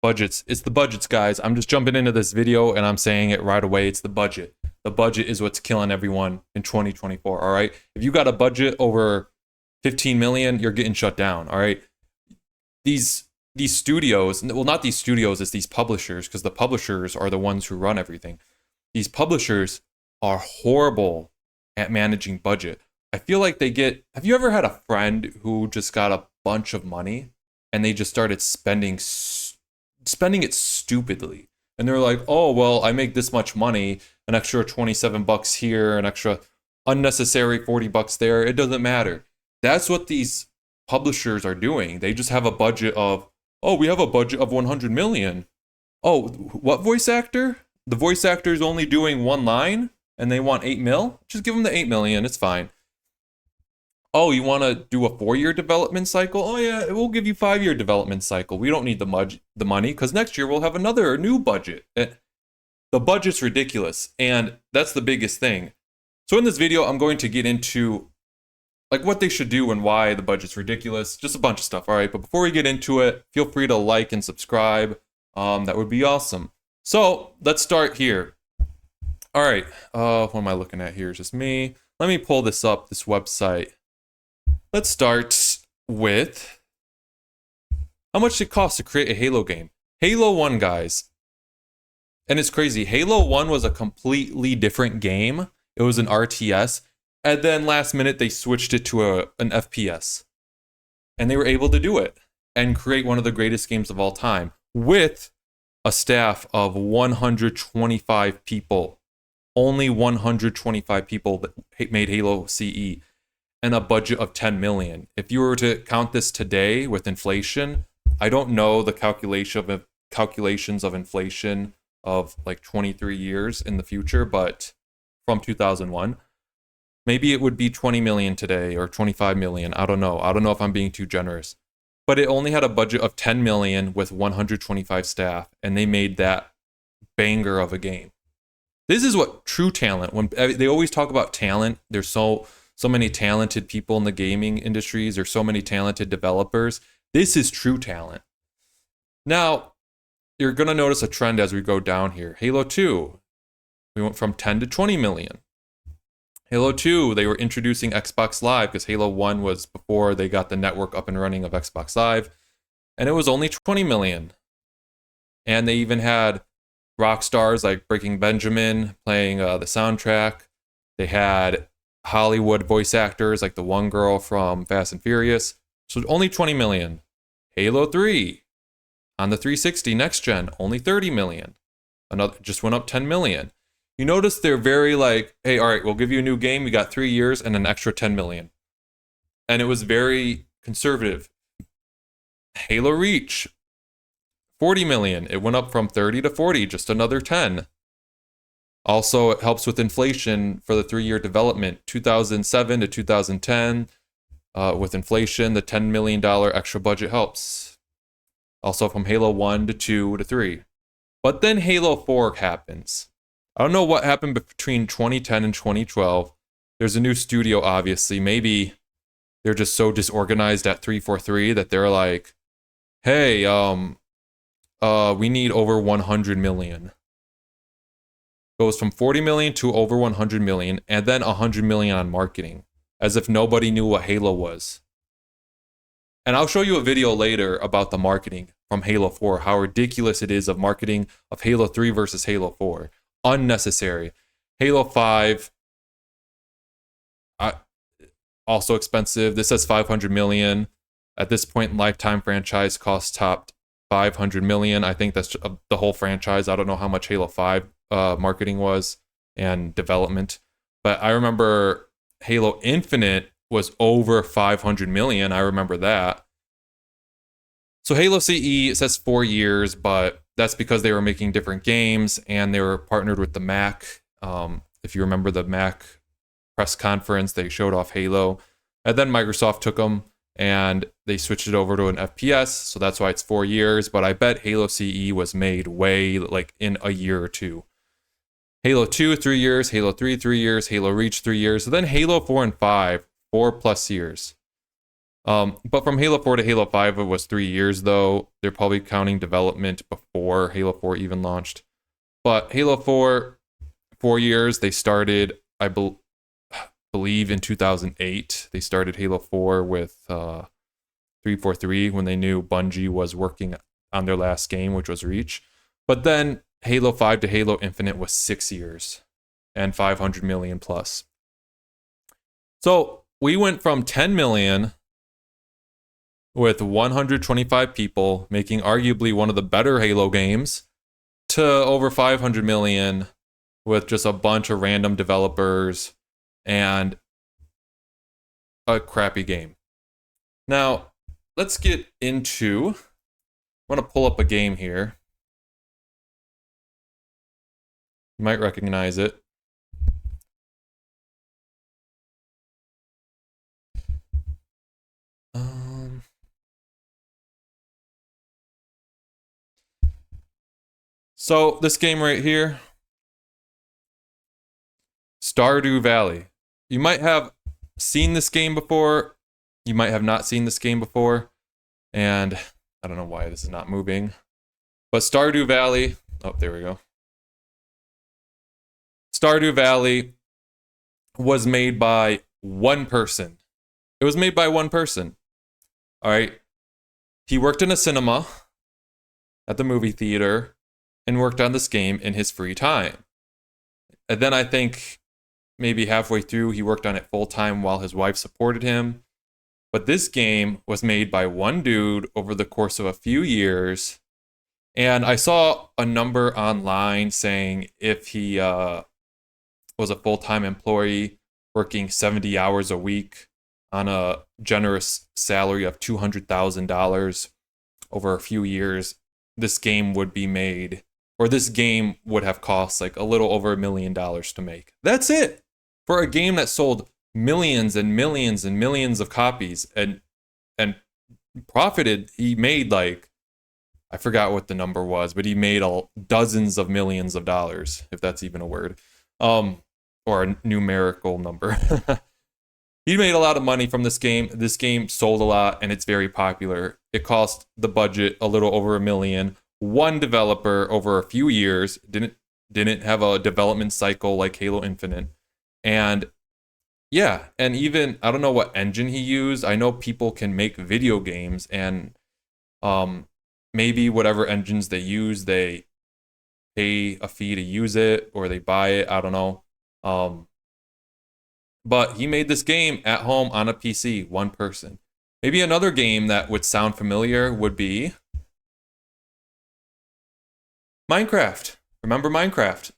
Budgets. It's the budgets, guys. I'm just jumping into this video and I'm saying it right away. It's the budget. The budget is what's killing everyone in 2024. All right. If you got a budget over 15 million, you're getting shut down. All right. These studios, well, not these studios, it's these publishers, because the publishers are the ones who run everything. These publishers are horrible at managing budget. I feel like they get. Have you ever had a friend who just got a bunch of money and they just started spending it stupidly? And they're like, "Oh, well, I make this much money, an extra 27 bucks here, an extra unnecessary 40 bucks there. It doesn't matter." That's what these publishers are doing. They just have a budget of, "Oh, we have a budget of 100 million. Oh, what voice actor? The voice actor is only doing one line and they want 8 mil? Just give them the 8 million. It's fine. Oh, you want to do a 4-year development cycle? Oh yeah, we'll give you 5-year development cycle. We don't need the money because next year we'll have another new budget." The budget's ridiculous, and that's the biggest thing. So in this video, I'm going to get into like what they should do and why the budget's ridiculous. Just a bunch of stuff, all right? But before we get into it, feel free to like and subscribe. That would be awesome. So let's start here. All right, what am I looking at here? It's just me. Let me pull this up, this website. Let's start with how much it costs to create a Halo game. Halo 1, guys. And it's crazy. Halo 1 was a completely different game. It was an RTS. And then last minute, they switched it to an FPS. And they were able to do it and create one of the greatest games of all time with a staff of 125 people. Only 125 people that made Halo CE. And a budget of 10 million. If you were to count this today with inflation, I don't know the calculations of inflation of like 23 years in the future, but from 2001, maybe it would be 20 million today or 25 million. I don't know. I don't know if I'm being too generous. But it only had a budget of 10 million with 125 staff, and they made that banger of a game. This is what true talent, when they always talk about talent, there's so many talented people in the gaming industries. There's so many talented developers. This is true talent. Now, you're going to notice a trend as we go down here. Halo 2, we went from 10 to 20 million. Halo 2, they were introducing Xbox Live because Halo 1 was before they got the network up and running of Xbox Live. And it was only 20 million. And they even had rock stars like Breaking Benjamin playing the soundtrack. They had Hollywood voice actors like the one girl from Fast and Furious. So only 20 million. Halo 3 on the 360 next gen, only 30 million. Another just went up 10 million. You notice they're very like, hey, all right, we'll give you a new game. You got 3 years and an extra 10 million. And it was very conservative. Halo Reach, 40 million. It went up from 30 to 40, just another 10. Also, it helps with inflation for the 3-year development, 2007 to 2010. With inflation, the $10 million extra budget helps. Also from Halo 1 to 2 to 3. But then Halo 4 happens. I don't know what happened between 2010 and 2012. There's a new studio, obviously. Maybe they're just so disorganized at 343 that they're like, hey, we need over 100 million. Goes from 40 million to over 100 million, and then 100 million on marketing, as if nobody knew what Halo was. And I'll show you a video later about the marketing from Halo 4, how ridiculous it is of marketing of Halo 3 versus Halo 4. Unnecessary. Halo 5, also expensive. This says 500 million. At this point, lifetime franchise cost topped 500 million. I think that's the whole franchise. I don't know how much Halo 5 marketing was and development, but I remember Halo Infinite was over 500 million. I remember that. So Halo CE, it says 4 years, but that's because they were making different games and they were partnered with the Mac. If you remember the Mac press conference, they showed off Halo, and then Microsoft took them and they switched it over to an FPS, so that's why it's 4 years. But I bet Halo CE was made way like in a year or two. Halo 2, 3 years. Halo 3, 3 years. Halo Reach, 3 years. So then Halo 4 and 5, 4+ years. But from Halo 4 to Halo 5, it was 3 years, though. They're probably counting development before Halo 4 even launched. But Halo 4, 4 years, they started, believe, in 2008. They started Halo 4 with 343 when they knew Bungie was working on their last game, which was Reach. But then Halo 5 to Halo Infinite was 6 years and 500 million plus. So we went from 10 million with 125 people making arguably one of the better Halo games to over 500 million with just a bunch of random developers and a crappy game. Now, let's get into, I want to pull up a game here. You might recognize it. So this game right here, Stardew Valley. You might have seen this game before. You might have not seen this game before. And I don't know why this is not moving. But Stardew Valley, oh, there we go. Stardew Valley was made by one person. It was made by one person. All right. He worked in a cinema at the movie theater and worked on this game in his free time. And then I think maybe halfway through, he worked on it full time while his wife supported him. But this game was made by one dude over the course of a few years. And I saw a number online saying if he was a full-time employee working 70 hours a week on a generous salary of $200,000 over a few years, this game would be made, or this game would have cost like a little over $1 million to make. That's it for a game that sold millions and millions and millions of copies and profited. He made like, I forgot what the number was, but he made dozens of millions of dollars, if that's even a word, or a numerical number. He made a lot of money from this game. This game sold a lot, and it's very popular. It cost the budget a little over $1 million. One developer over a few years, didn't have a development cycle like Halo Infinite. And yeah, and even, I don't know what engine he used. I know people can make video games, and maybe whatever engines they use, they pay a fee to use it, or they buy it. I don't know. But he made this game at home on a PC, one person. Maybe another game that would sound familiar would be Minecraft. Remember Minecraft?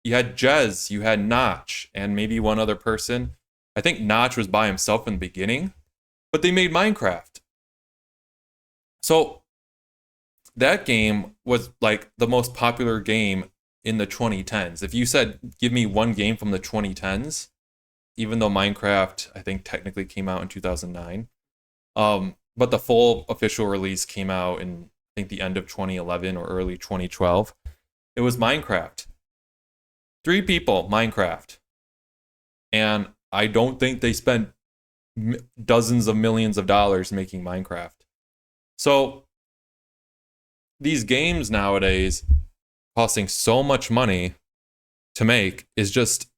You had Jez, you had Notch, and maybe one other person. I think Notch was by himself in the beginning, but they made Minecraft. So that game was like the most popular game in the 2010s. If you said, give me one game from the 2010s, even though Minecraft, I think, technically came out in 2009. But the full official release came out in, I think, the end of 2011 or early 2012. It was Minecraft. 3 people, Minecraft. And I don't think they spent dozens of millions of dollars making Minecraft. So these games nowadays costing so much money to make is just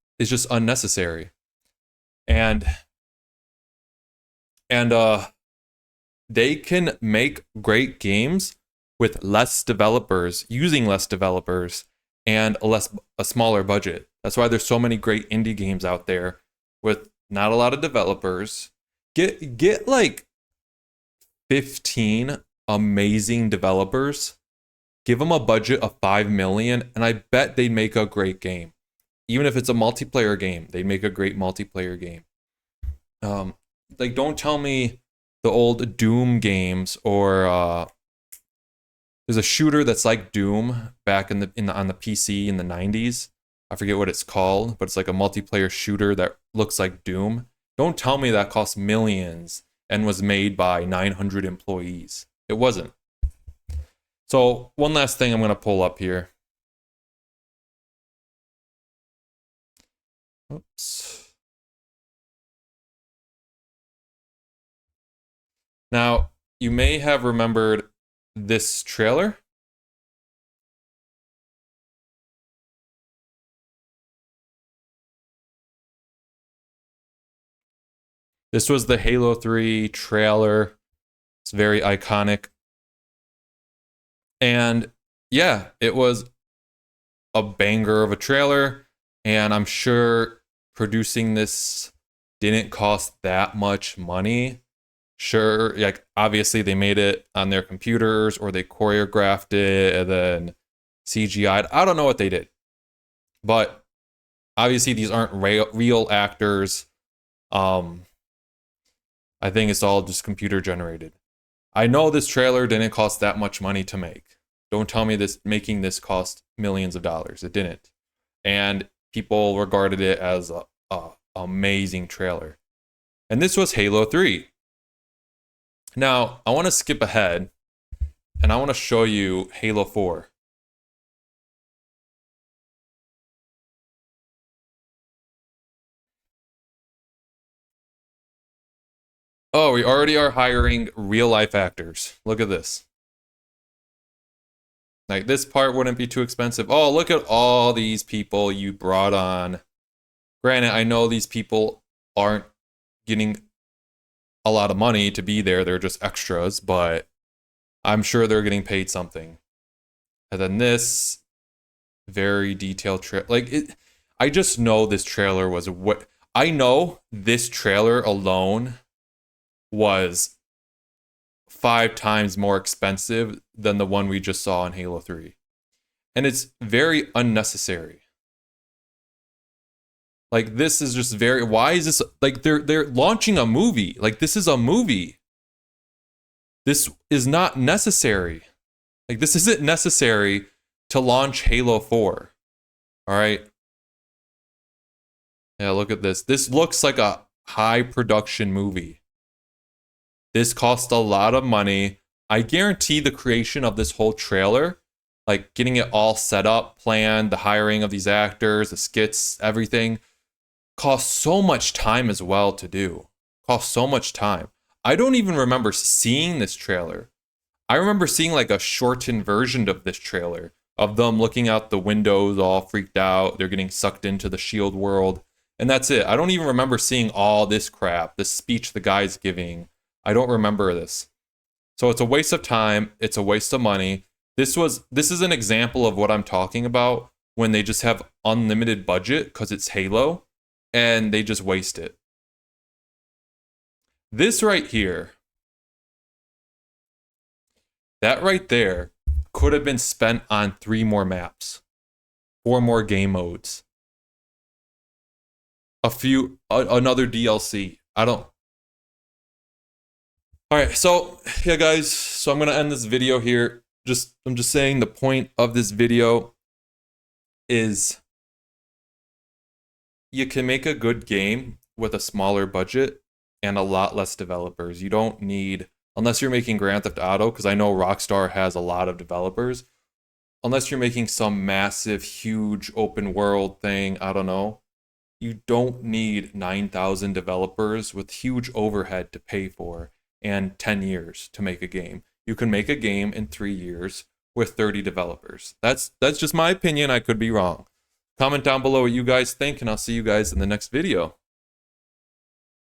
unnecessary. And they can make great games with less developers, using less developers, and a smaller budget. That's why there's so many great indie games out there with not a lot of developers. Get like 15 amazing developers, give them a budget of 5 million, and I bet they'd make a great game. Even if it's a multiplayer game, they'd make a great multiplayer game. Like, don't tell me the old Doom games, or there's a shooter that's like Doom back on the PC in the 90s. I forget what it's called, but it's like a multiplayer shooter that looks like Doom. Don't tell me that cost millions and was made by 900 employees. It wasn't. So one last thing I'm going to pull up here. Oops. Now, you may have remembered this trailer. This was the Halo 3 trailer. It's very iconic. And yeah, it was a banger of a trailer. And I'm sure producing this didn't cost that much money. Sure, like obviously they made it on their computers or they choreographed it and then CGI'd. I don't know what they did. But obviously these aren't real actors. I think it's all just computer generated. I know this trailer didn't cost that much money to make. Don't tell me this making this cost millions of dollars. It didn't. And people regarded it as a amazing trailer. And this was Halo 3. Now, I want to skip ahead and I want to show you Halo 4. Oh, we already are hiring real life actors. Look at this. Like, this part wouldn't be too expensive. Oh, look at all these people you brought on. Granted, I know these people aren't getting a lot of money to be there. They're just extras, but I'm sure they're getting paid something. And then this very detailed trailer. Like, I just know this trailer was what I know this trailer alone was 5 times more expensive than the one we just saw in Halo 3. And it's very unnecessary. Like, this is just very, why is this, like, they're launching a movie. Like, this is a movie. This is not necessary. Like, this isn't necessary to launch Halo 4. All right. Yeah, look at this. This looks like a high production movie. This cost a lot of money. I guarantee the creation of this whole trailer, like getting it all set up, planned, the hiring of these actors, the skits, everything, cost so much time as well to do. Cost so much time. I don't even remember seeing this trailer. I remember seeing like a shortened version of this trailer of them looking out the windows all freaked out. They're getting sucked into the shield world. And that's it. I don't even remember seeing all this crap, this speech the guy's giving. I don't remember this. So it's a waste of time. It's a waste of money. This is an example of what I'm talking about when they just have unlimited budget because it's Halo and they just waste it. This right here, that right there could have been spent on 3 more maps, 4 more game modes, another DLC. All right, so yeah, guys. So I'm gonna end this video here. I'm just saying the point of this video is you can make a good game with a smaller budget and a lot less developers. You don't need, unless you're making Grand Theft Auto, because I know Rockstar has a lot of developers. Unless you're making some massive, huge open world thing, I don't know. You don't need 9,000 developers with huge overhead to pay for and 10 years to make a game. You can make a game in 3 years with 30 developers. That's just my opinion. I could be wrong. Comment down below what you guys think, and I'll see you guys in the next video.